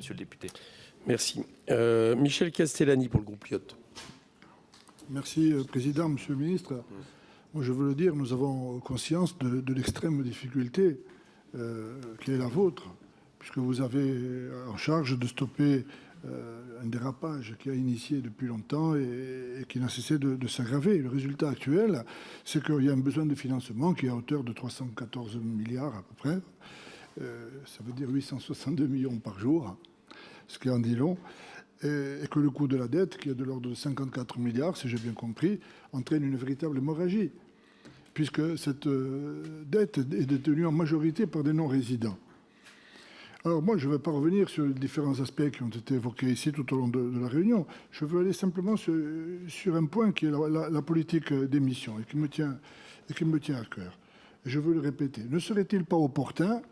Monsieur le député. Merci. Michel Castellani pour le groupe Lyot. Merci, Président. Monsieur le ministre, moi, je veux le dire, nous avons conscience de l'extrême difficulté qui est la vôtre, puisque vous avez en charge de stopper un dérapage qui a initié depuis longtemps et qui n'a cessé de s'aggraver. Le résultat actuel, c'est qu'il y a un besoin de financement qui est à hauteur de 314 milliards à peu près. Ça veut dire 862 millions par jour, ce qui en dit long. Et que le coût de la dette, qui est de l'ordre de 54 milliards, si j'ai bien compris, entraîne une véritable hémorragie, puisque cette dette est détenue en majorité par des non-résidents. Alors moi, je ne vais pas revenir sur les différents aspects qui ont été évoqués ici tout au long de la réunion. Je veux aller simplement sur un point qui est la politique d'émission et qui me tient à cœur. Et je veux le répéter. Ne serait-il pas opportun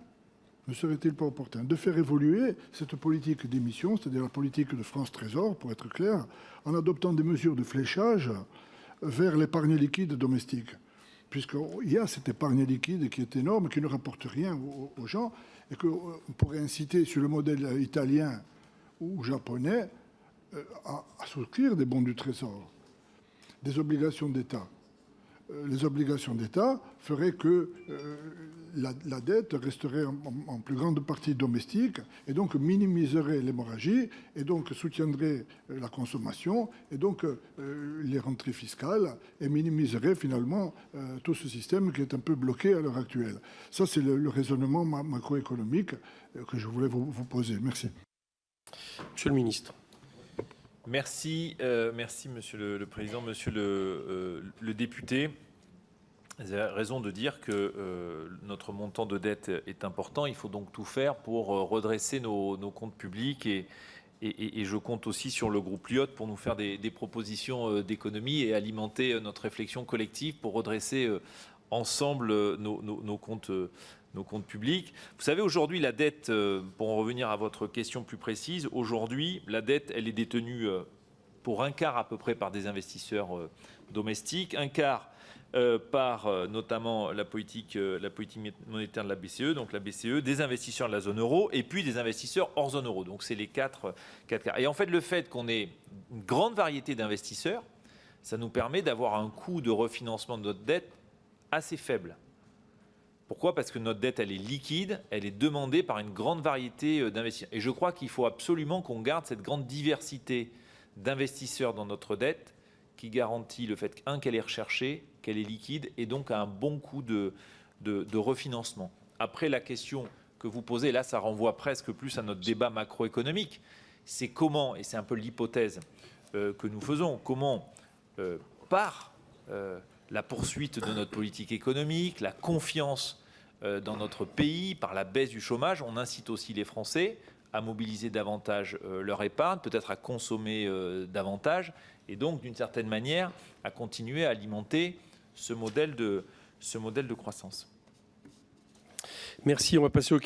de faire évoluer cette politique d'émission, c'est-à-dire la politique de France Trésor, pour être clair, en adoptant des mesures de fléchage vers l'épargne liquide domestique, puisqu'il y a cette épargne liquide qui est énorme, qui ne rapporte rien aux gens, et qu'on pourrait inciter, sur le modèle italien ou japonais, à souscrire des bons du Trésor, des obligations d'État. Les obligations d'État feraient que la dette resterait en plus grande partie domestique et donc minimiserait l'hémorragie et donc soutiendrait la consommation et donc les rentrées fiscales et minimiserait finalement tout ce système qui est un peu bloqué à l'heure actuelle. Ça, c'est le raisonnement macroéconomique que je voulais vous poser. Merci. Monsieur le ministre. Merci, merci Monsieur le Président, Monsieur le député. Vous avez raison de dire que notre montant de dette est important. Il faut donc tout faire pour redresser nos comptes publics et je compte aussi sur le groupe Lyot pour nous faire des propositions d'économie et alimenter notre réflexion collective pour redresser ensemble nos comptes publics. Vous savez, aujourd'hui, la dette, pour en revenir à votre question plus précise, aujourd'hui, la dette, elle est détenue pour un quart à peu près par des investisseurs domestiques, un quart par notamment la politique monétaire de la BCE, donc la BCE, des investisseurs de la zone euro et puis des investisseurs hors zone euro. Donc c'est les quatre quarts. Et en fait, le fait qu'on ait une grande variété d'investisseurs, ça nous permet d'avoir un coût de refinancement de notre dette assez faible. Pourquoi ? Parce que notre dette, elle est liquide, elle est demandée par une grande variété d'investisseurs. Et je crois qu'il faut absolument qu'on garde cette grande diversité d'investisseurs dans notre dette qui garantit le fait qu'elle est recherchée, qu'elle est liquide et donc à un bon coût de refinancement. Après, la question que vous posez, là, ça renvoie presque plus à notre débat macroéconomique. C'est comment, et c'est un peu l'hypothèse que nous faisons, comment par la poursuite de notre politique économique, la confiance dans notre pays, par la baisse du chômage, on incite aussi les Français à mobiliser davantage leur épargne, peut-être à consommer davantage, et donc d'une certaine manière à continuer à alimenter ce modèle de croissance. Merci. On va passer aux